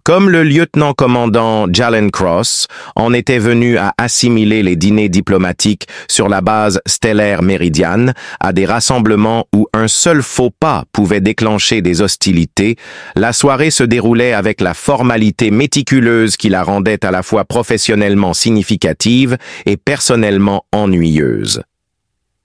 Comme le lieutenant-commandant Jalen Cross en était venu à assimiler les dîners diplomatiques sur la base stellaire Méridiane à des rassemblements où un seul faux pas pouvait déclencher des hostilités, la soirée se déroulait avec la formalité méticuleuse qui la rendait à la fois professionnellement significative et personnellement ennuyeuse.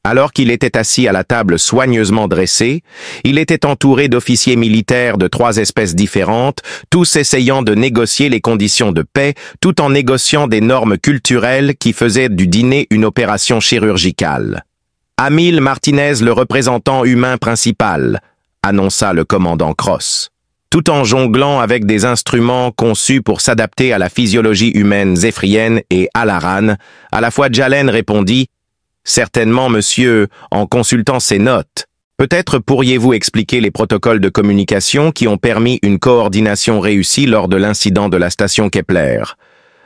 Alors qu'il était assis à la table soigneusement dressée, il était entouré d'officiers militaires de 3 espèces différentes, tous essayant de négocier les conditions de paix, tout en négociant des normes culturelles qui faisaient du dîner une opération chirurgicale. « Amil Martinez, le représentant humain principal », annonça le commandant Cross. Tout en jonglant avec des instruments conçus pour s'adapter à la physiologie humaine zéphrienne et Alaran, à la fois Jalen répondit « Certainement, monsieur, en consultant ces notes. Peut-être pourriez-vous expliquer les protocoles de communication qui ont permis une coordination réussie lors de l'incident de la station Kepler.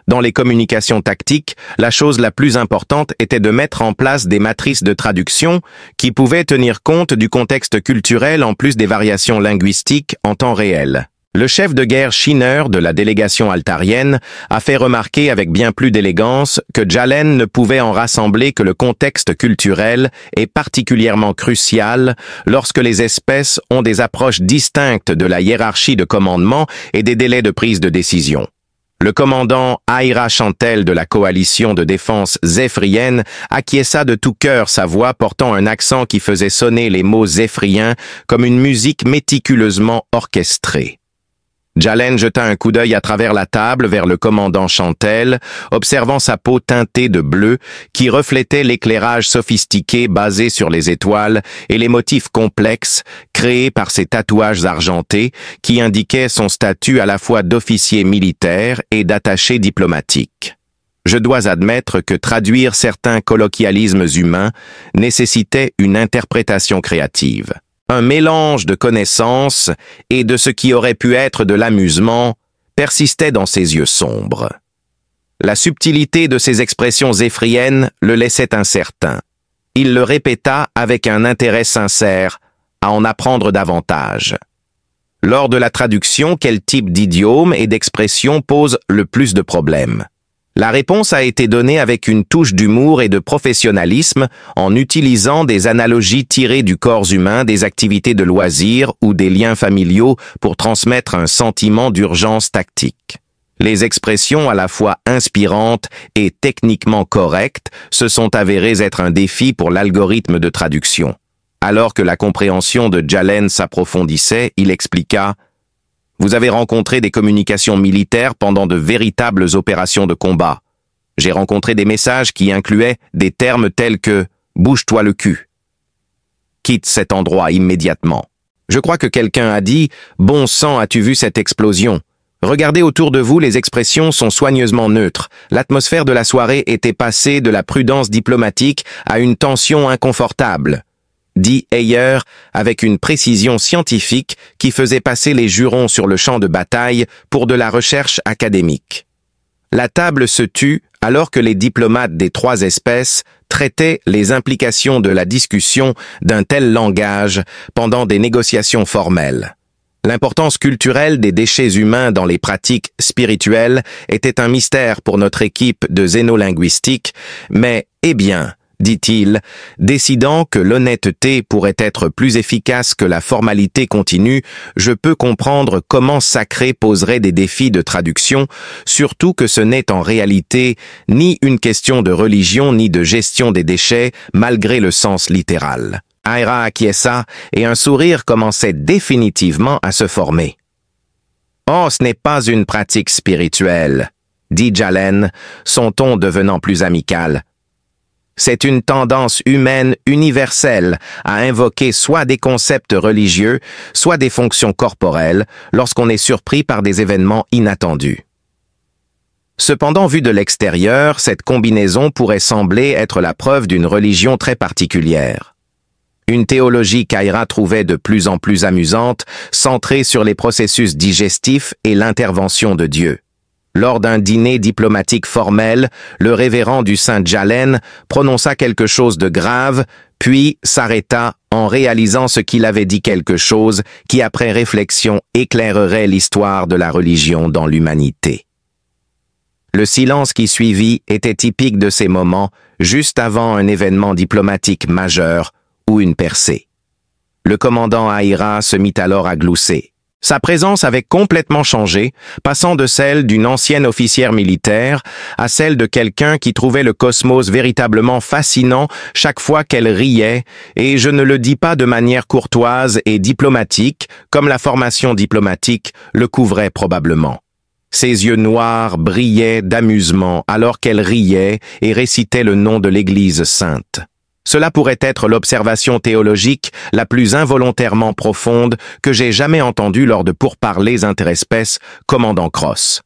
Dans les communications tactiques, la chose la plus importante était de mettre en place des matrices de traduction qui pouvaient tenir compte du contexte culturel en plus des variations linguistiques en temps réel. Le chef de guerre Schinner de la délégation altarienne a fait remarquer avec bien plus d'élégance que Jalen ne pouvait en rassembler que le contexte culturel est particulièrement crucial lorsque les espèces ont des approches distinctes de la hiérarchie de commandement et des délais de prise de décision. Le commandant Aira Chantel de la coalition de défense zéphrienne acquiesça de tout cœur sa voix portant un accent qui faisait sonner les mots zéphriens comme une musique méticuleusement orchestrée. Jalen jeta un coup d'œil à travers la table vers le commandant Chantel, observant sa peau teintée de bleu qui reflétait l'éclairage sophistiqué basé sur les étoiles et les motifs complexes créés par ses tatouages argentés qui indiquaient son statut à la fois d'officier militaire et d'attaché diplomatique. Je dois admettre que traduire certains colloquialismes humains nécessitait une interprétation créative. Un mélange de connaissances et de ce qui aurait pu être de l'amusement persistait dans ses yeux sombres. La subtilité de ses expressions zéphriennes le laissait incertain. Il le répéta avec un intérêt sincère à en apprendre davantage. Lors de la traduction, quel type d'idiome et d'expression pose le plus de problèmes? La réponse a été donnée avec une touche d'humour et de professionnalisme en utilisant des analogies tirées du corps humain, des activités de loisirs ou des liens familiaux pour transmettre un sentiment d'urgence tactique. Les expressions à la fois inspirantes et techniquement correctes se sont avérées être un défi pour l'algorithme de traduction. Alors que la compréhension de Jalen s'approfondissait, il expliqua « Vous avez rencontré des communications militaires pendant de véritables opérations de combat. J'ai rencontré des messages qui incluaient des termes tels que « bouge-toi le cul ». Quitte cet endroit immédiatement. Je crois que quelqu'un a dit « Bon sang, as-tu vu cette explosion ?» Regardez autour de vous, les expressions sont soigneusement neutres. L'atmosphère de la soirée était passée de la prudence diplomatique à une tension inconfortable, dit Heyer avec une précision scientifique qui faisait passer les jurons sur le champ de bataille pour de la recherche académique. La table se tut alors que les diplomates des 3 espèces traitaient les implications de la discussion d'un tel langage pendant des négociations formelles. L'importance culturelle des déchets humains dans les pratiques spirituelles était un mystère pour notre équipe de xénolinguistique, mais, eh bien, dit-il, décidant que l'honnêteté pourrait être plus efficace que la formalité continue, je peux comprendre comment sacré poserait des défis de traduction, surtout que ce n'est en réalité ni une question de religion ni de gestion des déchets, malgré le sens littéral. Aira acquiesça et un sourire commençait définitivement à se former. « Oh, ce n'est pas une pratique spirituelle », dit Jalen, son ton devenant plus amical. C'est une tendance humaine universelle à invoquer soit des concepts religieux, soit des fonctions corporelles lorsqu'on est surpris par des événements inattendus. Cependant, vue de l'extérieur, cette combinaison pourrait sembler être la preuve d'une religion très particulière. Une théologie qu'Aira trouvait de plus en plus amusante, centrée sur les processus digestifs et l'intervention de Dieu. Lors d'un dîner diplomatique formel, le révérend du Saint Jalen prononça quelque chose de grave, puis s'arrêta en réalisant ce qu'il avait dit quelque chose qui, après réflexion, éclairerait l'histoire de la religion dans l'humanité. Le silence qui suivit était typique de ces moments, juste avant un événement diplomatique majeur ou une percée. Le commandant Aira se mit alors à glousser. Sa présence avait complètement changé, passant de celle d'une ancienne officière militaire à celle de quelqu'un qui trouvait le cosmos véritablement fascinant chaque fois qu'elle riait, et je ne le dis pas de manière courtoise et diplomatique, comme la formation diplomatique le couvrait probablement. Ses yeux noirs brillaient d'amusement alors qu'elle riait et récitait le nom de l'Église sainte. Cela pourrait être l'observation théologique la plus involontairement profonde que j'ai jamais entendue lors de pourparlers interespèces commandant Cross.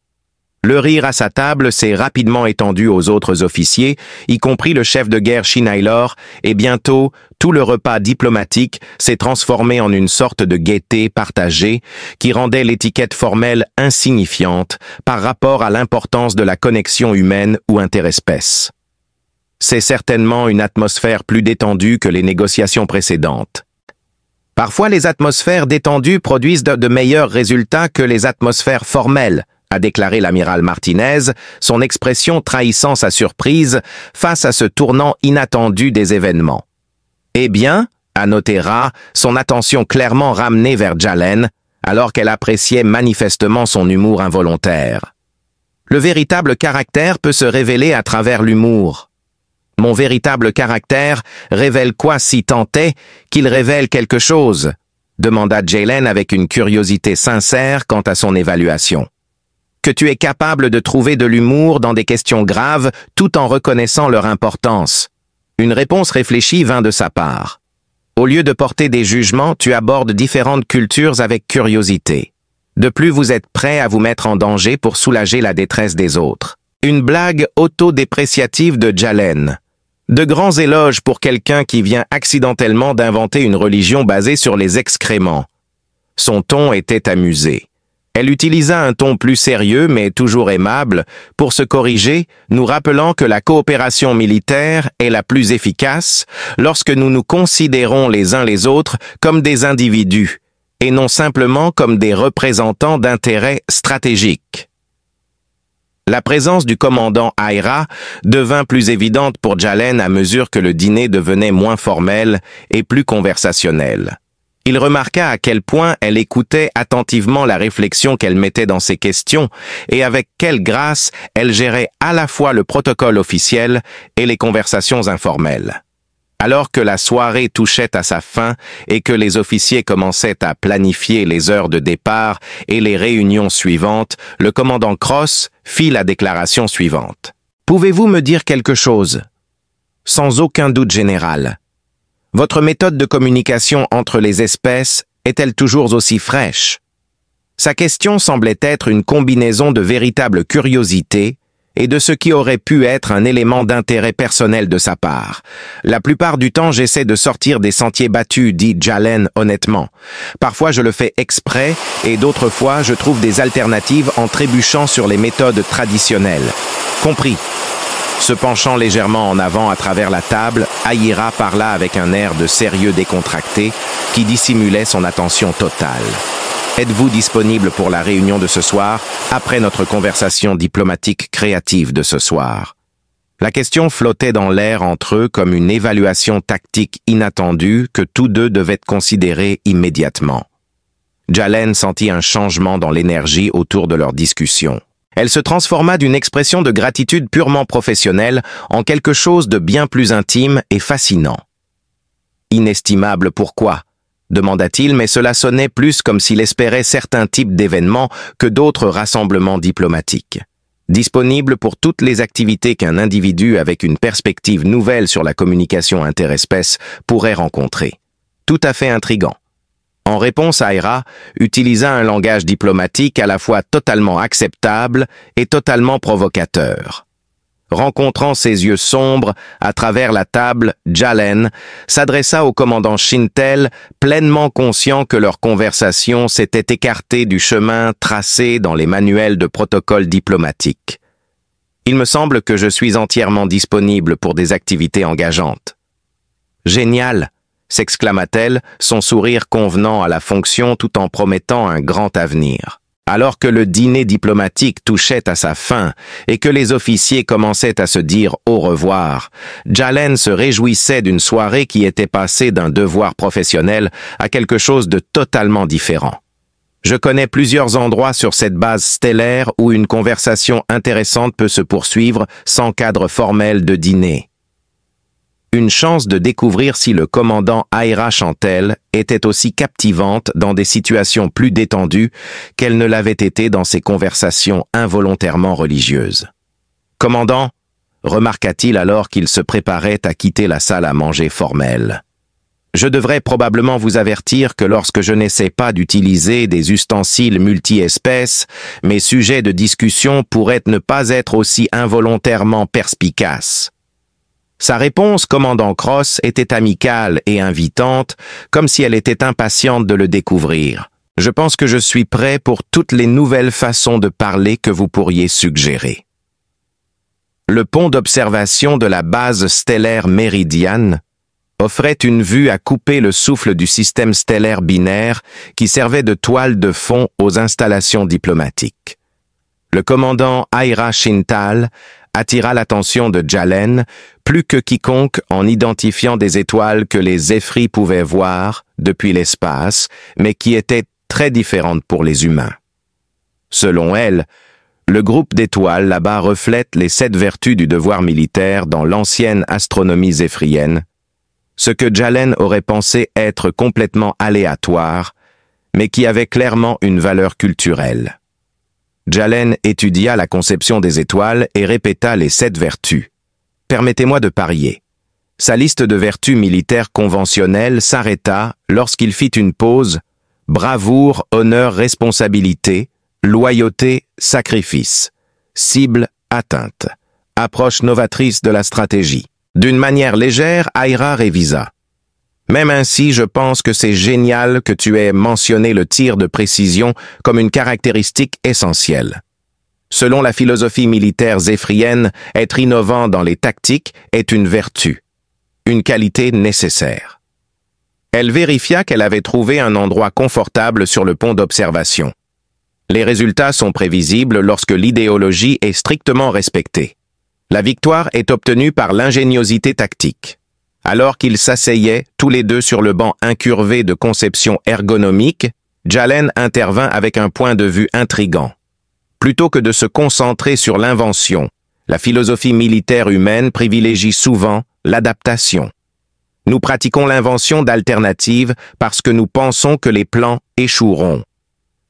Le rire à sa table s'est rapidement étendu aux autres officiers, y compris le chef de guerre Shinaylor, et bientôt, tout le repas diplomatique s'est transformé en une sorte de gaieté partagée qui rendait l'étiquette formelle insignifiante par rapport à l'importance de la connexion humaine ou interespèce. C'est certainement une atmosphère plus détendue que les négociations précédentes. Parfois, les atmosphères détendues produisent de meilleurs résultats que les atmosphères formelles, a déclaré l'amiral Martinez, son expression trahissant sa surprise face à ce tournant inattendu des événements. Eh bien, a noté Ra, son attention clairement ramenée vers Jalen, alors qu'elle appréciait manifestement son humour involontaire. Le véritable caractère peut se révéler à travers l'humour. Mon véritable caractère révèle quoi si tant est qu'il révèle quelque chose? Demanda Jalen avec une curiosité sincère quant à son évaluation. Que tu es capable de trouver de l'humour dans des questions graves tout en reconnaissant leur importance. Une réponse réfléchie vint de sa part. Au lieu de porter des jugements, tu abordes différentes cultures avec curiosité. De plus, vous êtes prêt à vous mettre en danger pour soulager la détresse des autres. Une blague autodépréciative de Jalen. De grands éloges pour quelqu'un qui vient accidentellement d'inventer une religion basée sur les excréments. Son ton était amusé. Elle utilisa un ton plus sérieux, mais toujours aimable, pour se corriger, nous rappelant que la coopération militaire est la plus efficace lorsque nous nous considérons les uns les autres comme des individus, et non simplement comme des représentants d'intérêts stratégiques. La présence du commandant Aira devint plus évidente pour Jalen à mesure que le dîner devenait moins formel et plus conversationnel. Il remarqua à quel point elle écoutait attentivement la réflexion qu'elle mettait dans ses questions et avec quelle grâce elle gérait à la fois le protocole officiel et les conversations informelles. Alors que la soirée touchait à sa fin et que les officiers commençaient à planifier les heures de départ et les réunions suivantes, le commandant Cross fit la déclaration suivante. « Pouvez-vous me dire quelque chose? » Sans aucun doute général. Votre méthode de communication entre les espèces est-elle toujours aussi fraîche? Sa question semblait être une combinaison de véritable curiosité et de ce qui aurait pu être un élément d'intérêt personnel de sa part. La plupart du temps, j'essaie de sortir des sentiers battus, dit Jalen honnêtement. Parfois, je le fais exprès, et d'autres fois, je trouve des alternatives en trébuchant sur les méthodes traditionnelles. Compris. Se penchant légèrement en avant à travers la table, Aira parla avec un air de sérieux décontracté qui dissimulait son attention totale. Êtes-vous disponible pour la réunion de ce soir, après notre conversation diplomatique créative de ce soir? La question flottait dans l'air entre eux comme une évaluation tactique inattendue que tous deux devaient considérer immédiatement. Jalen sentit un changement dans l'énergie autour de leur discussion. Elle se transforma d'une expression de gratitude purement professionnelle en quelque chose de bien plus intime et fascinant. Inestimable pourquoi? Demanda-t-il, mais cela sonnait plus comme s'il espérait certains types d'événements que d'autres rassemblements diplomatiques. Disponible pour toutes les activités qu'un individu avec une perspective nouvelle sur la communication interespèce pourrait rencontrer. Tout à fait intriguant. En réponse, Aira utilisa un langage diplomatique à la fois totalement acceptable et totalement provocateur. Rencontrant ses yeux sombres à travers la table, Jalen s'adressa au commandant Shintel, pleinement conscient que leur conversation s'était écartée du chemin tracé dans les manuels de protocole diplomatique. Il me semble que je suis entièrement disponible pour des activités engageantes. Génial! S'exclama-t-elle, son sourire convenant à la fonction tout en promettant un grand avenir. Alors que le dîner diplomatique touchait à sa fin et que les officiers commençaient à se dire au revoir, Jalen se réjouissait d'une soirée qui était passée d'un devoir professionnel à quelque chose de totalement différent. Je connais plusieurs endroits sur cette base stellaire où une conversation intéressante peut se poursuivre sans cadre formel de dîner. Une chance de découvrir si le commandant Aira Chantel était aussi captivante dans des situations plus détendues qu'elle ne l'avait été dans ses conversations involontairement religieuses. « Commandant » remarqua-t-il alors qu'il se préparait à quitter la salle à manger formelle. « Je devrais probablement vous avertir que lorsque je n'essaie pas d'utiliser des ustensiles multi-espèces, mes sujets de discussion pourraient ne pas être aussi involontairement perspicaces. » Sa réponse, commandant Cross, était amicale et invitante, comme si elle était impatiente de le découvrir. « Je pense que je suis prêt pour toutes les nouvelles façons de parler que vous pourriez suggérer. » Le pont d'observation de la base stellaire Méridiane offrait une vue à couper le souffle du système stellaire binaire qui servait de toile de fond aux installations diplomatiques. Le commandant Aira Shintal attira l'attention de Jalen plus que quiconque en identifiant des étoiles que les Zéphris pouvaient voir depuis l'espace, mais qui étaient très différentes pour les humains. Selon elle, le groupe d'étoiles là-bas reflète les 7 vertus du devoir militaire dans l'ancienne astronomie zéphrienne, ce que Jalen aurait pensé être complètement aléatoire, mais qui avait clairement une valeur culturelle. Jalen étudia la conception des étoiles et répéta les 7 vertus. Permettez-moi de parier. Sa liste de vertus militaires conventionnelles s'arrêta lorsqu'il fit une pause « bravoure, honneur, responsabilité, loyauté, sacrifice, cible atteinte, approche novatrice de la stratégie ». D'une manière légère, Aira révisa. « Même ainsi, je pense que c'est génial que tu aies mentionné le tir de précision comme une caractéristique essentielle. Selon la philosophie militaire zéphrienne, être innovant dans les tactiques est une vertu, une qualité nécessaire. » Elle vérifia qu'elle avait trouvé un endroit confortable sur le pont d'observation. Les résultats sont prévisibles lorsque l'idéologie est strictement respectée. La victoire est obtenue par l'ingéniosité tactique. Alors qu'ils s'asseyaient tous les deux sur le banc incurvé de conception ergonomique, Jalen intervint avec un point de vue intrigant. Plutôt que de se concentrer sur l'invention, la philosophie militaire humaine privilégie souvent l'adaptation. Nous pratiquons l'invention d'alternatives parce que nous pensons que les plans échoueront.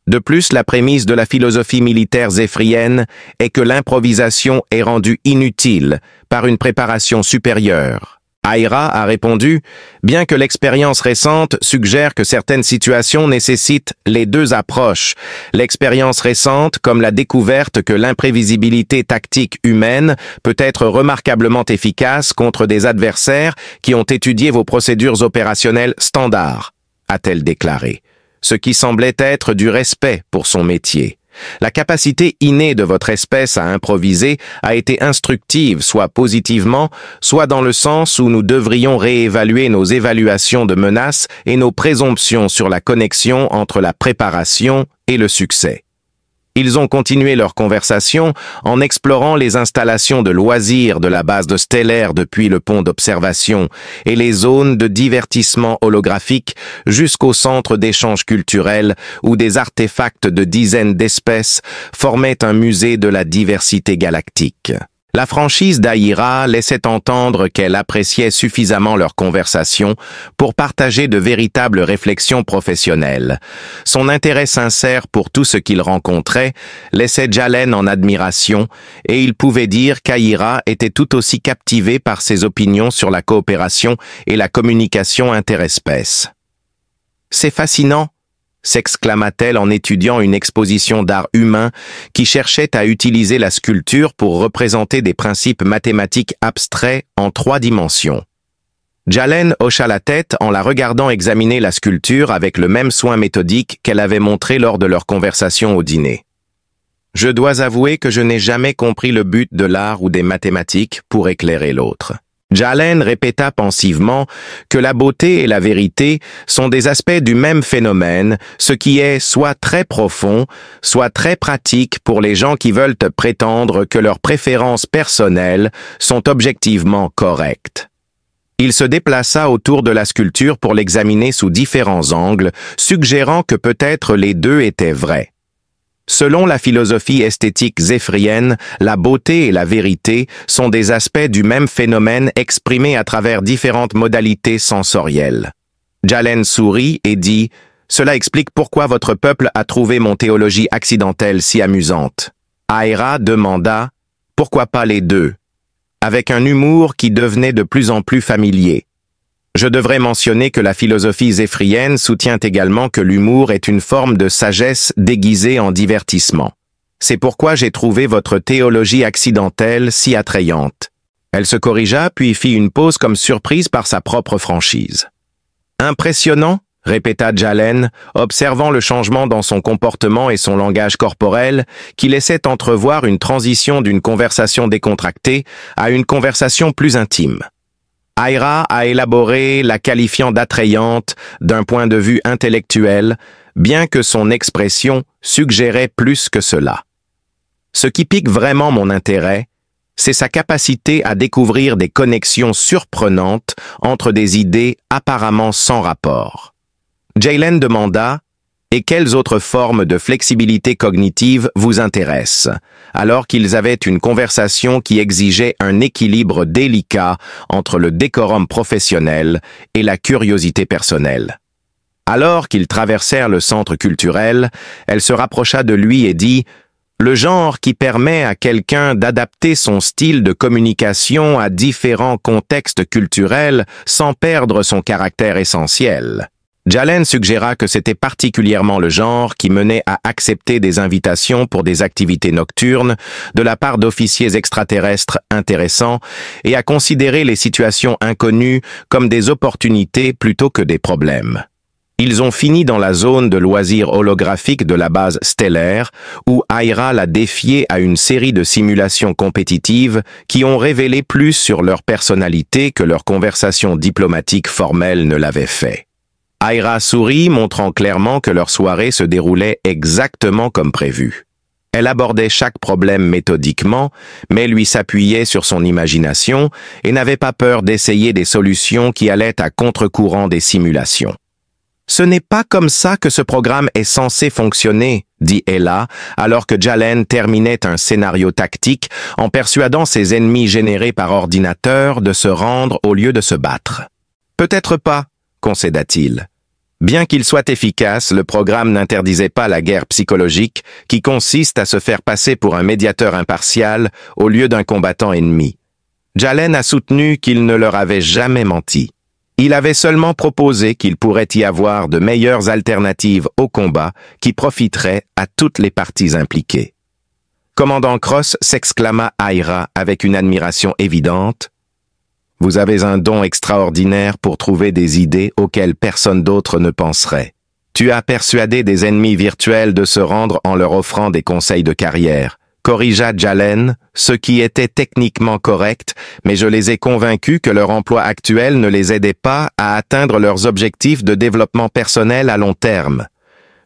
De plus, la prémisse de la philosophie militaire zéphrienne est que l'improvisation est rendue inutile par une préparation supérieure. Aira a répondu « Bien que l'expérience récente suggère que certaines situations nécessitent les 2 approches, l'expérience récente, comme la découverte que l'imprévisibilité tactique humaine peut être remarquablement efficace contre des adversaires qui ont étudié vos procédures opérationnelles standards », a-t-elle déclaré, ce qui semblait être du respect pour son métier. La capacité innée de votre espèce à improviser a été instructive, soit positivement, soit dans le sens où nous devrions réévaluer nos évaluations de menaces et nos présomptions sur la connexion entre la préparation et le succès. Ils ont continué leur conversation en explorant les installations de loisirs de la base de stellaire depuis le pont d'observation et les zones de divertissement holographique jusqu'au centre d'échange culturel où des artefacts de dizaines d'espèces formaient un musée de la diversité galactique. La franchise d'Aira laissait entendre qu'elle appréciait suffisamment leur conversation pour partager de véritables réflexions professionnelles. Son intérêt sincère pour tout ce qu'il rencontrait laissait Jalen en admiration et il pouvait dire qu'Aira était tout aussi captivée par ses opinions sur la coopération et la communication interespèces. « C'est fascinant !» s'exclama-t-elle en étudiant une exposition d'art humain qui cherchait à utiliser la sculpture pour représenter des principes mathématiques abstraits en 3 dimensions. Jalen hocha la tête en la regardant examiner la sculpture avec le même soin méthodique qu'elle avait montré lors de leur conversation au dîner. « Je dois avouer que je n'ai jamais compris le but de l'art ou des mathématiques pour éclairer l'autre. Jalen répéta pensivement que la beauté et la vérité sont des aspects du même phénomène, ce qui est soit très profond, soit très pratique pour les gens qui veulent prétendre que leurs préférences personnelles sont objectivement correctes. Il se déplaça autour de la sculpture pour l'examiner sous différents angles, suggérant que peut-être les deux étaient vrais. Selon la philosophie esthétique zéphrienne, la beauté et la vérité sont des aspects du même phénomène exprimés à travers différentes modalités sensorielles. Jalen sourit et dit « Cela explique pourquoi votre peuple a trouvé mon théologie accidentelle si amusante. » Aira demanda « Pourquoi pas les deux ?» avec un humour qui devenait de plus en plus familier. Je devrais mentionner que la philosophie zéphrienne soutient également que l'humour est une forme de sagesse déguisée en divertissement. C'est pourquoi j'ai trouvé votre théologie accidentelle si attrayante. Elle se corrigea puis fit une pause comme surprise par sa propre franchise. Impressionnant, répéta Jalen, observant le changement dans son comportement et son langage corporel qui laissait entrevoir une transition d'une conversation décontractée à une conversation plus intime. Aira a élaboré la qualifiant d'attrayante d'un point de vue intellectuel, bien que son expression suggérait plus que cela. Ce qui pique vraiment mon intérêt, c'est sa capacité à découvrir des connexions surprenantes entre des idées apparemment sans rapport. Jalen demanda « Et quelles autres formes de flexibilité cognitive vous intéressent ?» alors qu'ils avaient une conversation qui exigeait un équilibre délicat entre le décorum professionnel et la curiosité personnelle. Alors qu'ils traversèrent le centre culturel, elle se rapprocha de lui et dit « Le genre qui permet à quelqu'un d'adapter son style de communication à différents contextes culturels sans perdre son caractère essentiel. » Jalen suggéra que c'était particulièrement le genre qui menait à accepter des invitations pour des activités nocturnes de la part d'officiers extraterrestres intéressants et à considérer les situations inconnues comme des opportunités plutôt que des problèmes. Ils ont fini dans la zone de loisirs holographiques de la base stellaire, où Aira l'a défié à une série de simulations compétitives qui ont révélé plus sur leur personnalité que leurs conversations diplomatiques formelles ne l'avaient fait. Aira sourit, montrant clairement que leur soirée se déroulait exactement comme prévu. Elle abordait chaque problème méthodiquement, mais lui s'appuyait sur son imagination et n'avait pas peur d'essayer des solutions qui allaient à contre-courant des simulations. « Ce n'est pas comme ça que ce programme est censé fonctionner », dit Ella, alors que Jalen terminait un scénario tactique en persuadant ses ennemis générés par ordinateur de se rendre au lieu de se battre. « Peut-être pas », concéda-t-il. Bien qu'il soit efficace, le programme n'interdisait pas la guerre psychologique qui consiste à se faire passer pour un médiateur impartial au lieu d'un combattant ennemi. Jalen a soutenu qu'il ne leur avait jamais menti. Il avait seulement proposé qu'il pourrait y avoir de meilleures alternatives au combat qui profiteraient à toutes les parties impliquées. Commandant Cross, s'exclama Aira avec une admiration évidente. Vous avez un don extraordinaire pour trouver des idées auxquelles personne d'autre ne penserait. Tu as persuadé des ennemis virtuels de se rendre en leur offrant des conseils de carrière. Corrigea Jalen, ce qui était techniquement correct, mais je les ai convaincus que leur emploi actuel ne les aidait pas à atteindre leurs objectifs de développement personnel à long terme.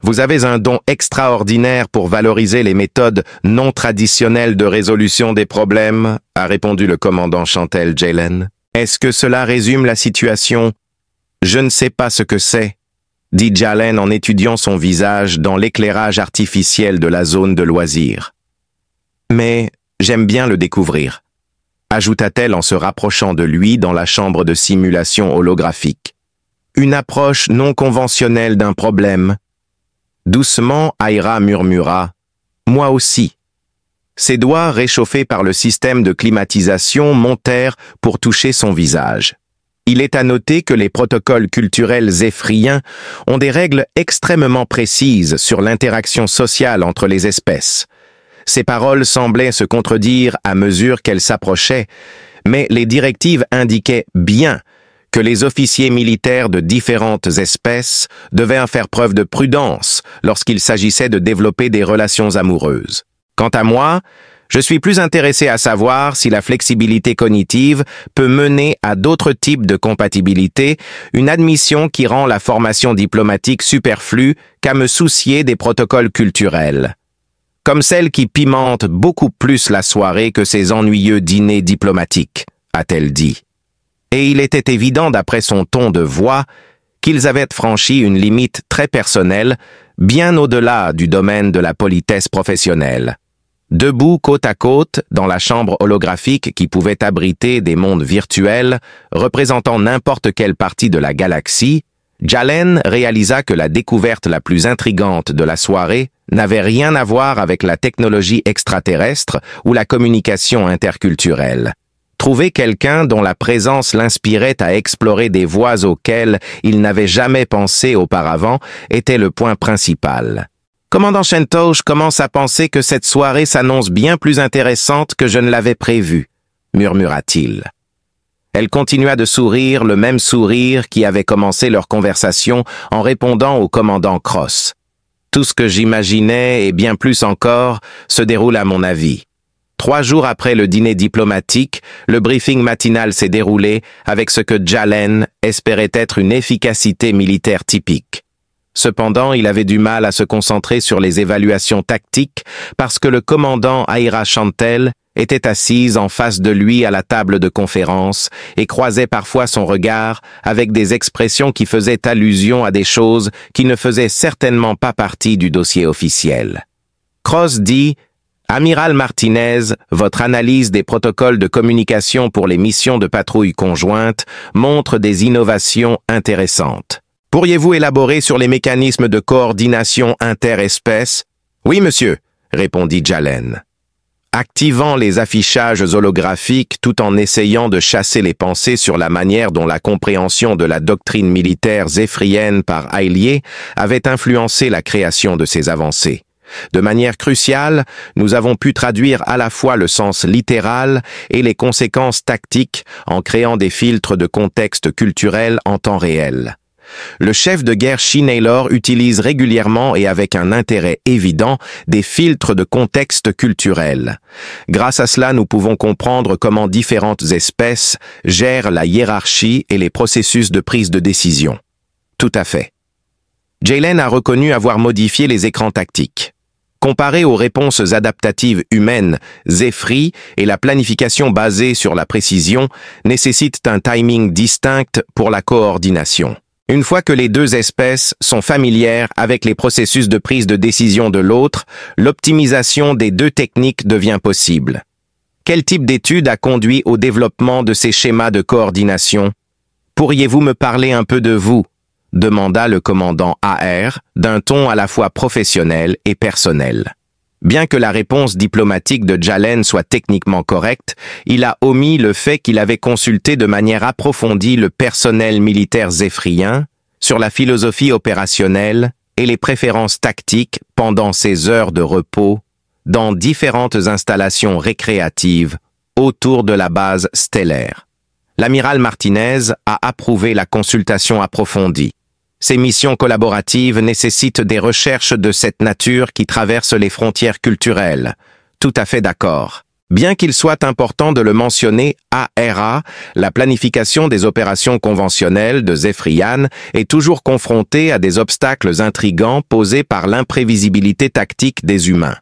Vous avez un don extraordinaire pour valoriser les méthodes non traditionnelles de résolution des problèmes, a répondu le commandant Chantel Jalen. Est-ce que cela résume la situation? Je ne sais pas ce que c'est, dit Jalen en étudiant son visage dans l'éclairage artificiel de la zone de loisirs. Mais j'aime bien le découvrir, ajouta-t-elle en se rapprochant de lui dans la chambre de simulation holographique. Une approche non conventionnelle d'un problème. Doucement, Aira murmura « Moi aussi ». Ses doigts, réchauffés par le système de climatisation, montèrent pour toucher son visage. Il est à noter que les protocoles culturels zéphriens ont des règles extrêmement précises sur l'interaction sociale entre les espèces. Ces paroles semblaient se contredire à mesure qu'elles s'approchaient, mais les directives indiquaient bien que les officiers militaires de différentes espèces devaient en faire preuve de prudence lorsqu'il s'agissait de développer des relations amoureuses. Quant à moi, Je suis plus intéressé à savoir si la flexibilité cognitive peut mener à d'autres types de compatibilité, une admission qui rend la formation diplomatique superflue qu'à me soucier des protocoles culturels. Comme celle qui pimente beaucoup plus la soirée que ces ennuyeux dîners diplomatiques, a-t-elle dit. Et il était évident d'après son ton de voix qu'ils avaient franchi une limite très personnelle, bien au-delà du domaine de la politesse professionnelle. Debout côte à côte, dans la chambre holographique qui pouvait abriter des mondes virtuels représentant n'importe quelle partie de la galaxie, Jalen réalisa que la découverte la plus intrigante de la soirée n'avait rien à voir avec la technologie extraterrestre ou la communication interculturelle. Trouver quelqu'un dont la présence l'inspirait à explorer des voies auxquelles il n'avait jamais pensé auparavant était le point principal. Commandant Shentosh commence à penser que cette soirée s'annonce bien plus intéressante que je ne l'avais prévu, murmura-t-il. Elle continua de sourire, le même sourire qui avait commencé leur conversation en répondant au commandant Cross. Tout ce que j'imaginais et bien plus encore se déroule à mon avis. 3 jours après le dîner diplomatique, le briefing matinal s'est déroulé avec ce que Jalen espérait être une efficacité militaire typique. Cependant, il avait du mal à se concentrer sur les évaluations tactiques parce que le commandant Aira Chantel était assise en face de lui à la table de conférence et croisait parfois son regard avec des expressions qui faisaient allusion à des choses qui ne faisaient certainement pas partie du dossier officiel. Cross dit « Amiral Martinez, votre analyse des protocoles de communication pour les missions de patrouille conjointe montre des innovations intéressantes. Pourriez-vous élaborer sur les mécanismes de coordination interespèces ?»« Oui, monsieur, » répondit Jalen. Activant les affichages holographiques tout en essayant de chasser les pensées sur la manière dont la compréhension de la doctrine militaire zéphrienne par Ailier avait influencé la création de ces avancées. De manière cruciale, nous avons pu traduire à la fois le sens littéral et les conséquences tactiques en créant des filtres de contexte culturel en temps réel. Le chef de guerre Shinaylor utilise régulièrement et avec un intérêt évident des filtres de contexte culturel. Grâce à cela, nous pouvons comprendre comment différentes espèces gèrent la hiérarchie et les processus de prise de décision. Tout à fait. Jalen a reconnu avoir modifié les écrans tactiques. Comparé aux réponses adaptatives humaines, Zephyr et la planification basée sur la précision nécessitent un timing distinct pour la coordination. Une fois que les deux espèces sont familières avec les processus de prise de décision de l'autre, l'optimisation des deux techniques devient possible. Quel type d'étude a conduit au développement de ces schémas de coordination? Pourriez-vous me parler un peu de vous? Demanda le commandant AR d'un ton à la fois professionnel et personnel. Bien que la réponse diplomatique de Jalen soit techniquement correcte, il a omis le fait qu'il avait consulté de manière approfondie le personnel militaire zéphrien sur la philosophie opérationnelle et les préférences tactiques pendant ses heures de repos dans différentes installations récréatives autour de la base stellaire. L'amiral Martinez a approuvé la consultation approfondie. Ces missions collaboratives nécessitent des recherches de cette nature qui traversent les frontières culturelles. Tout à fait d'accord. Bien qu'il soit important de le mentionner, ARA, la planification des opérations conventionnelles de Zephyrian, est toujours confrontée à des obstacles intrigants posés par l'imprévisibilité tactique des humains.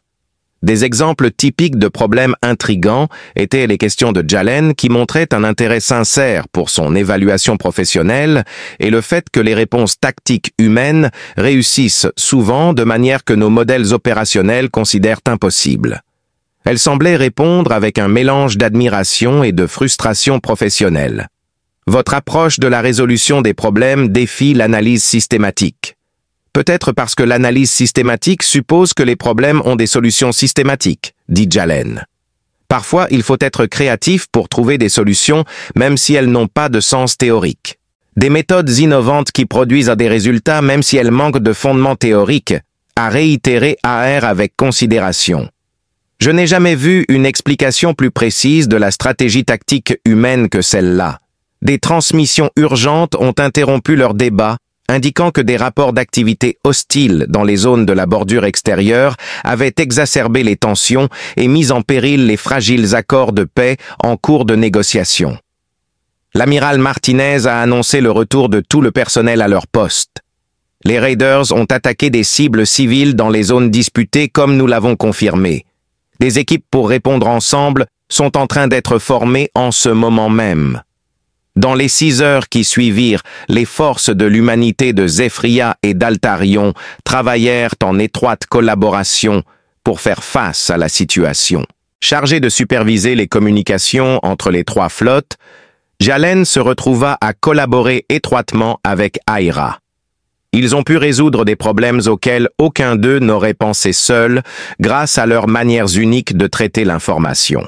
Des exemples typiques de problèmes intrigants étaient les questions de Jalen qui montraient un intérêt sincère pour son évaluation professionnelle et le fait que les réponses tactiques humaines réussissent souvent de manière que nos modèles opérationnels considèrent impossibles. Elles semblaient répondre avec un mélange d'admiration et de frustration professionnelle. Votre approche de la résolution des problèmes défie l'analyse systématique. Peut-être parce que l'analyse systématique suppose que les problèmes ont des solutions systématiques, dit Jalen. Parfois, il faut être créatif pour trouver des solutions, même si elles n'ont pas de sens théorique. Des méthodes innovantes qui produisent des résultats, même si elles manquent de fondement théorique, a réitéré AR avec considération. Je n'ai jamais vu une explication plus précise de la stratégie tactique humaine que celle-là. Des transmissions urgentes ont interrompu leur débat, indiquant que des rapports d'activité hostiles dans les zones de la bordure extérieure avaient exacerbé les tensions et mis en péril les fragiles accords de paix en cours de négociation. L'amiral Martinez a annoncé le retour de tout le personnel à leur poste. Les Raiders ont attaqué des cibles civiles dans les zones disputées comme nous l'avons confirmé. Des équipes pour répondre ensemble sont en train d'être formées en ce moment même. Dans les 6 heures qui suivirent, les forces de l'humanité de Zephyria et d'Altarion travaillèrent en étroite collaboration pour faire face à la situation. Chargé de superviser les communications entre les 3 flottes, Jalen se retrouva à collaborer étroitement avec Aira. Ils ont pu résoudre des problèmes auxquels aucun d'eux n'aurait pensé seul grâce à leurs manières uniques de traiter l'information.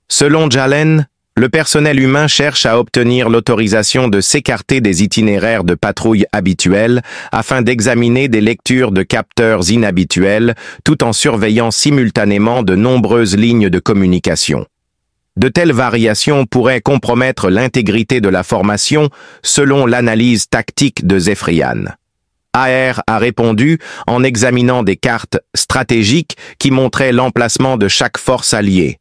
Selon Jalen, le personnel humain cherche à obtenir l'autorisation de s'écarter des itinéraires de patrouille habituels afin d'examiner des lectures de capteurs inhabituels tout en surveillant simultanément de nombreuses lignes de communication. De telles variations pourraient compromettre l'intégrité de la formation selon l'analyse tactique de Zephyrian. AR a répondu en examinant des cartes stratégiques qui montraient l'emplacement de chaque force alliée.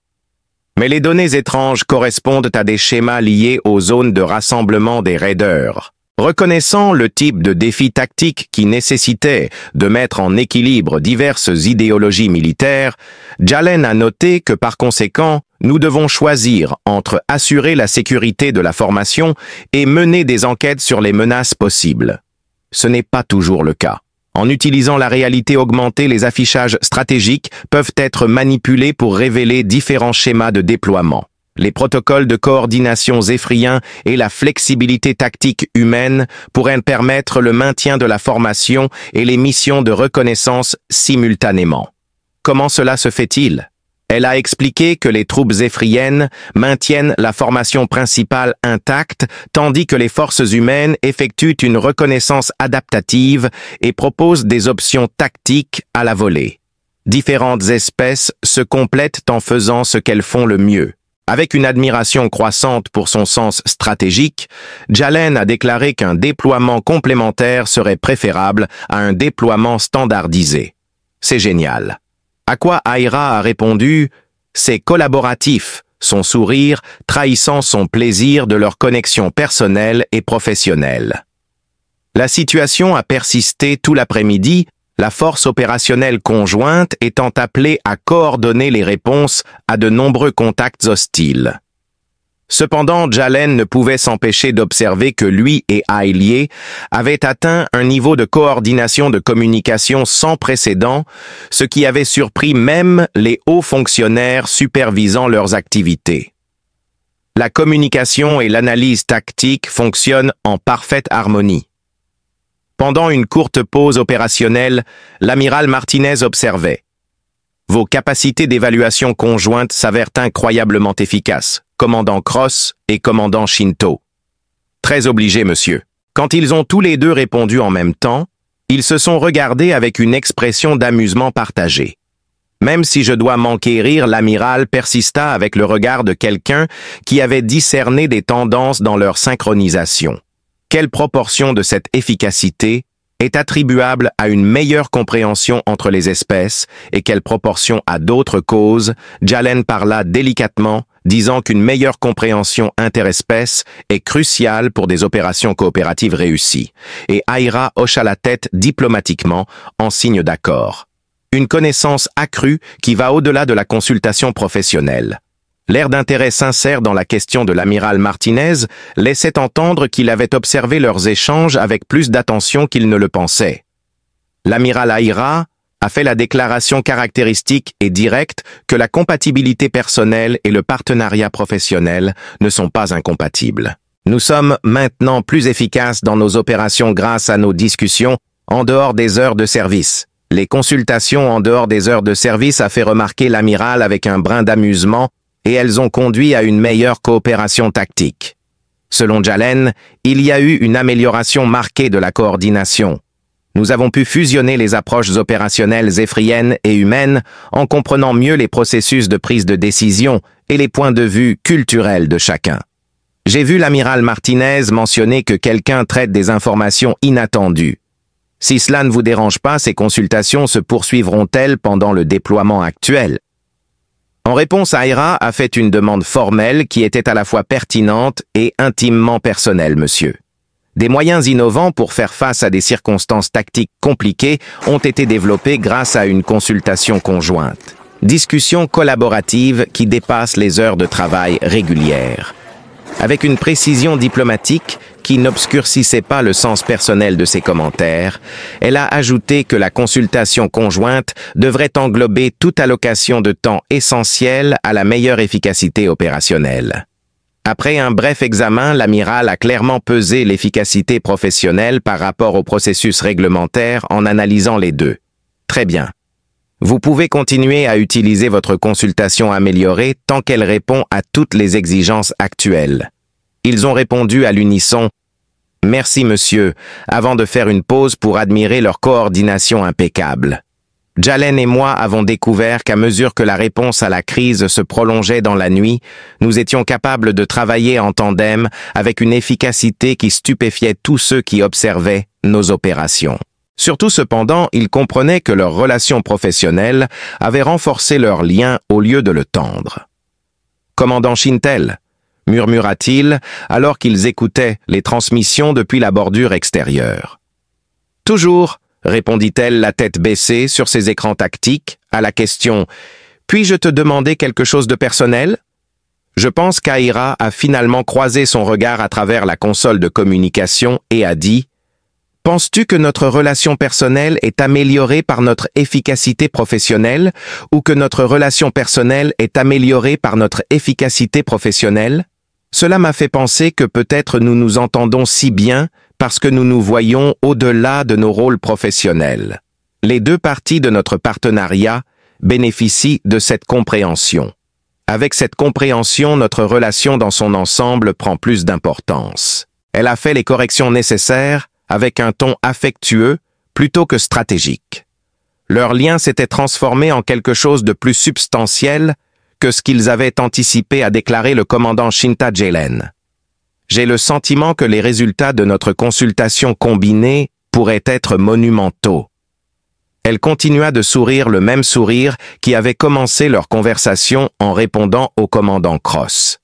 Mais les données étranges correspondent à des schémas liés aux zones de rassemblement des raiders. Reconnaissant le type de défi tactique qui nécessitait de mettre en équilibre diverses idéologies militaires, Jalen a noté que par conséquent, nous devons choisir entre assurer la sécurité de la formation et mener des enquêtes sur les menaces possibles. Ce n'est pas toujours le cas. En utilisant la réalité augmentée, les affichages stratégiques peuvent être manipulés pour révéler différents schémas de déploiement. Les protocoles de coordination zéphrien et la flexibilité tactique humaine pourraient permettre le maintien de la formation et les missions de reconnaissance simultanément. Comment cela se fait-il? Elle a expliqué que les troupes zéphriennes maintiennent la formation principale intacte, tandis que les forces humaines effectuent une reconnaissance adaptative et proposent des options tactiques à la volée. Différentes espèces se complètent en faisant ce qu'elles font le mieux. Avec une admiration croissante pour son sens stratégique, Jalen a déclaré qu'un déploiement complémentaire serait préférable à un déploiement standardisé. C'est génial. À quoi Aira a répondu « C'est collaboratif », son sourire trahissant son plaisir de leur connexion personnelle et professionnelle. La situation a persisté tout l'après-midi, la force opérationnelle conjointe étant appelée à coordonner les réponses à de nombreux contacts hostiles. Cependant, Jalen ne pouvait s'empêcher d'observer que lui et Ailier avaient atteint un niveau de coordination de communication sans précédent, ce qui avait surpris même les hauts fonctionnaires supervisant leurs activités. La communication et l'analyse tactique fonctionnent en parfaite harmonie. Pendant une courte pause opérationnelle, l'amiral Martinez observait « Vos capacités d'évaluation conjointe s'avèrent incroyablement efficaces, commandant Cross et commandant Shinto. » Très obligé, monsieur. Quand ils ont tous les deux répondu en même temps, ils se sont regardés avec une expression d'amusement partagé. Même si je dois m'enquérir, l'amiral persista avec le regard de quelqu'un qui avait discerné des tendances dans leur synchronisation. Quelle proportion de cette efficacité est attribuable à une meilleure compréhension entre les espèces et quelle proportion à d'autres causes? Jalen parla délicatement, disant qu'une meilleure compréhension interespèces est cruciale pour des opérations coopératives réussies, et Aira hocha la tête diplomatiquement en signe d'accord. Une connaissance accrue qui va au-delà de la consultation professionnelle. L'air d'intérêt sincère dans la question de l'amiral Martinez laissait entendre qu'il avait observé leurs échanges avec plus d'attention qu'il ne le pensait. L'amiral Aira a fait la déclaration caractéristique et directe que la compatibilité personnelle et le partenariat professionnel ne sont pas incompatibles. Nous sommes maintenant plus efficaces dans nos opérations grâce à nos discussions en dehors des heures de service. Les consultations en dehors des heures de service a fait remarquer l'amiral avec un brin d'amusement et elles ont conduit à une meilleure coopération tactique. Selon Jalen, il y a eu une amélioration marquée de la coordination. Nous avons pu fusionner les approches opérationnelles zéphriennes et humaines en comprenant mieux les processus de prise de décision et les points de vue culturels de chacun. J'ai vu l'amiral Martinez mentionner que quelqu'un traite des informations inattendues. Si cela ne vous dérange pas, ces consultations se poursuivront-elles pendant le déploiement actuel? En réponse, Aira a fait une demande formelle qui était à la fois pertinente et intimement personnelle, monsieur. Des moyens innovants pour faire face à des circonstances tactiques compliquées ont été développés grâce à une consultation conjointe. Discussion collaborative qui dépasse les heures de travail régulières. Avec une précision diplomatique qui n'obscurcissait pas le sens personnel de ses commentaires, elle a ajouté que la consultation conjointe devrait englober toute allocation de temps essentielle à la meilleure efficacité opérationnelle. Après un bref examen, l'amiral a clairement pesé l'efficacité professionnelle par rapport au processus réglementaire en analysant les deux. Très bien. Vous pouvez continuer à utiliser votre consultation améliorée tant qu'elle répond à toutes les exigences actuelles. Ils ont répondu à l'unisson « Merci monsieur », avant de faire une pause pour admirer leur coordination impeccable. Jalen et moi avons découvert qu'à mesure que la réponse à la crise se prolongeait dans la nuit, nous étions capables de travailler en tandem avec une efficacité qui stupéfiait tous ceux qui observaient nos opérations. Surtout cependant, ils comprenaient que leur relation professionnelle avait renforcé leur lien au lieu de le tendre. « Commandant Shintel », murmura-t-il alors qu'ils écoutaient les transmissions depuis la bordure extérieure. « Toujours », répondit-elle la tête baissée sur ses écrans tactiques, à la question « Puis-je te demander quelque chose de personnel ?» Je pense qu'Aira a finalement croisé son regard à travers la console de communication et a dit « Penses-tu que notre relation personnelle est améliorée par notre efficacité professionnelle ou que notre relation personnelle est améliorée par notre efficacité professionnelle? Cela m'a fait penser que peut-être nous nous entendons si bien parce que nous nous voyons au-delà de nos rôles professionnels. Les deux parties de notre partenariat bénéficient de cette compréhension. Avec cette compréhension, notre relation dans son ensemble prend plus d'importance. Elle a fait les corrections nécessaires avec un ton affectueux plutôt que stratégique. Leur lien s'était transformé en quelque chose de plus substantiel que ce qu'ils avaient anticipé, a déclaré le commandant Shinta Jalen. J'ai le sentiment que les résultats de notre consultation combinée pourraient être monumentaux. Elle continua de sourire le même sourire qui avait commencé leur conversation en répondant au commandant Cross.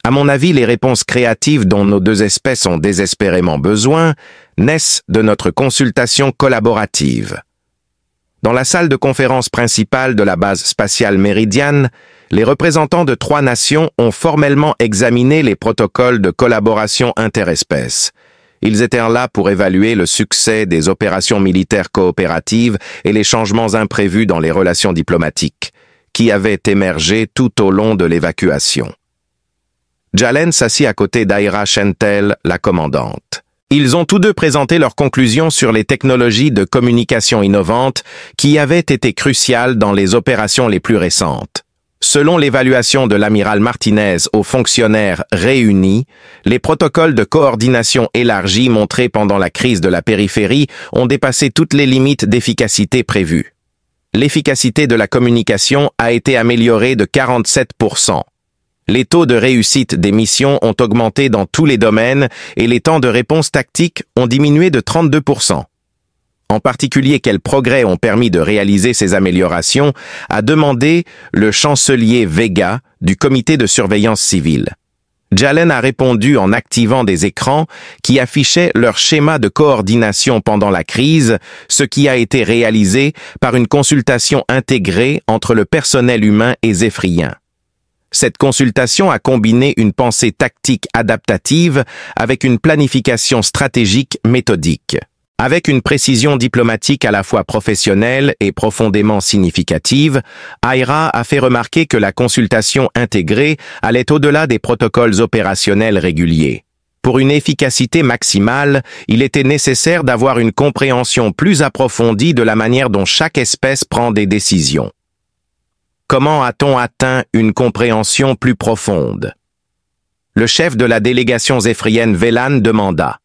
À mon avis, les réponses créatives dont nos deux espèces ont désespérément besoin naissent de notre consultation collaborative. Dans la salle de conférence principale de la base spatiale Méridiane, les représentants de 3 nations ont formellement examiné les protocoles de collaboration interespèces. Ils étaient là pour évaluer le succès des opérations militaires coopératives et les changements imprévus dans les relations diplomatiques, qui avaient émergé tout au long de l'évacuation. Jalen s'assit à côté d'Aira Shentel, la commandante. Ils ont tous deux présenté leurs conclusions sur les technologies de communication innovantes qui avaient été cruciales dans les opérations les plus récentes. Selon l'évaluation de l'amiral Martinez aux fonctionnaires réunis, les protocoles de coordination élargis montrés pendant la crise de la périphérie ont dépassé toutes les limites d'efficacité prévues. L'efficacité de la communication a été améliorée de 47%. Les taux de réussite des missions ont augmenté dans tous les domaines et les temps de réponse tactique ont diminué de 32%. En particulier, quels progrès ont permis de réaliser ces améliorations, a demandé le chancelier Vega du comité de surveillance civile. Jalen a répondu en activant des écrans qui affichaient leur schéma de coordination pendant la crise, ce qui a été réalisé par une consultation intégrée entre le personnel humain et zéphrien. Cette consultation a combiné une pensée tactique adaptative avec une planification stratégique méthodique. Avec une précision diplomatique à la fois professionnelle et profondément significative, Aira a fait remarquer que la consultation intégrée allait au-delà des protocoles opérationnels réguliers. Pour une efficacité maximale, il était nécessaire d'avoir une compréhension plus approfondie de la manière dont chaque espèce prend des décisions. Comment a-t-on atteint une compréhension plus profonde? Le chef de la délégation zéphrienne Velan demanda.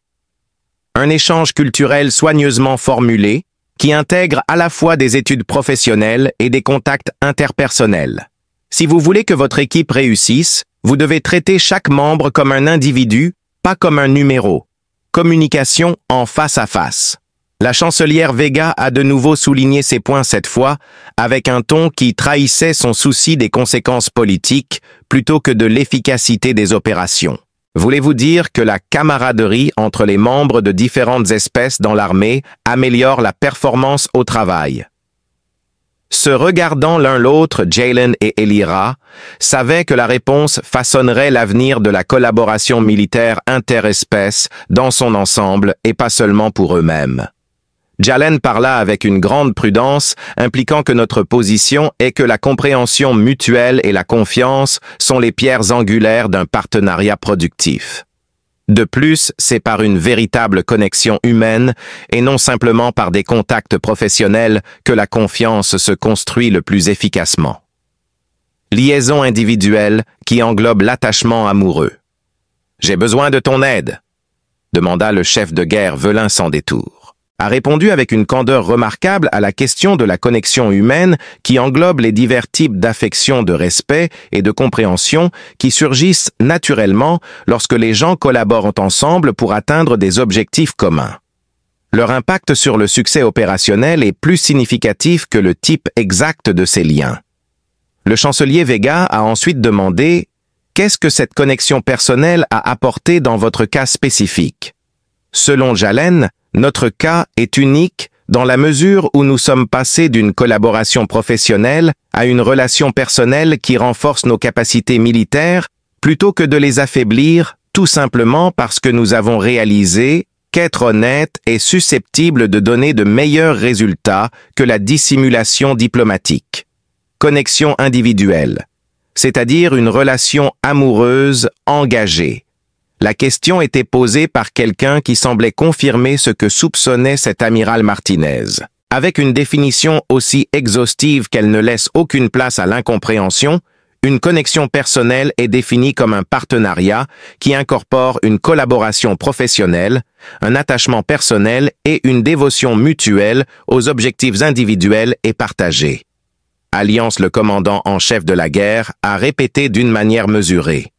Un échange culturel soigneusement formulé qui intègre à la fois des études professionnelles et des contacts interpersonnels. Si vous voulez que votre équipe réussisse, Vous devez traiter chaque membre comme un individu, pas comme un numéro. Communication en face à face. La chancelière Vega a de nouveau souligné ces points cette fois, avec un ton qui trahissait son souci des conséquences politiques plutôt que de l'efficacité des opérations. Voulez-vous dire que la camaraderie entre les membres de différentes espèces dans l'armée améliore la performance au travail? Se regardant l'un l'autre, Jalen et Elira savaient que la réponse façonnerait l'avenir de la collaboration militaire interespèces dans son ensemble et pas seulement pour eux-mêmes. Jalen parla avec une grande prudence, impliquant que notre position est que la compréhension mutuelle et la confiance sont les pierres angulaires d'un partenariat productif. De plus, c'est par une véritable connexion humaine et non simplement par des contacts professionnels que la confiance se construit le plus efficacement. Liaison individuelle qui englobe l'attachement amoureux. « J'ai besoin de ton aide », demanda le chef de guerre Velin sans détour. A répondu avec une candeur remarquable à la question de la connexion humaine qui englobe les divers types d'affection, de respect et de compréhension qui surgissent naturellement lorsque les gens collaborent ensemble pour atteindre des objectifs communs. Leur impact sur le succès opérationnel est plus significatif que le type exact de ces liens. Le chancelier Vega a ensuite demandé « Qu'est-ce que cette connexion personnelle a apporté dans votre cas spécifique ?» Selon Jalen, notre cas est unique dans la mesure où nous sommes passés d'une collaboration professionnelle à une relation personnelle qui renforce nos capacités militaires plutôt que de les affaiblir, tout simplement parce que nous avons réalisé qu'être honnête est susceptible de donner de meilleurs résultats que la dissimulation diplomatique. Connexion individuelle, c'est-à-dire une relation amoureuse engagée. La question était posée par quelqu'un qui semblait confirmer ce que soupçonnait cet amiral Martinez. Avec une définition aussi exhaustive qu'elle ne laisse aucune place à l'incompréhension, une connexion personnelle est définie comme un partenariat qui incorpore une collaboration professionnelle, un attachement personnel et une dévotion mutuelle aux objectifs individuels et partagés. Alliance le commandant en chef de la guerre a répété d'une manière mesurée.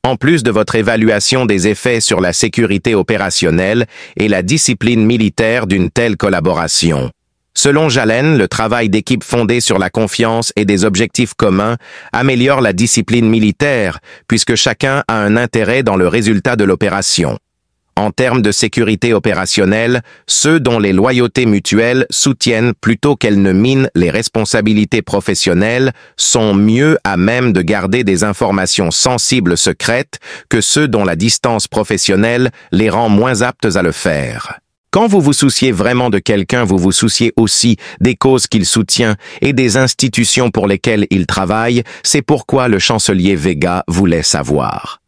En plus de votre évaluation des effets sur la sécurité opérationnelle et la discipline militaire d'une telle collaboration. Selon Jalen, le travail d'équipe fondé sur la confiance et des objectifs communs améliore la discipline militaire puisque chacun a un intérêt dans le résultat de l'opération. En termes de sécurité opérationnelle, ceux dont les loyautés mutuelles soutiennent plutôt qu'elles ne minent les responsabilités professionnelles sont mieux à même de garder des informations sensibles secrètes que ceux dont la distance professionnelle les rend moins aptes à le faire. Quand vous vous souciez vraiment de quelqu'un, vous vous souciez aussi des causes qu'il soutient et des institutions pour lesquelles il travaille, c'est pourquoi le chancelier Vega voulait savoir.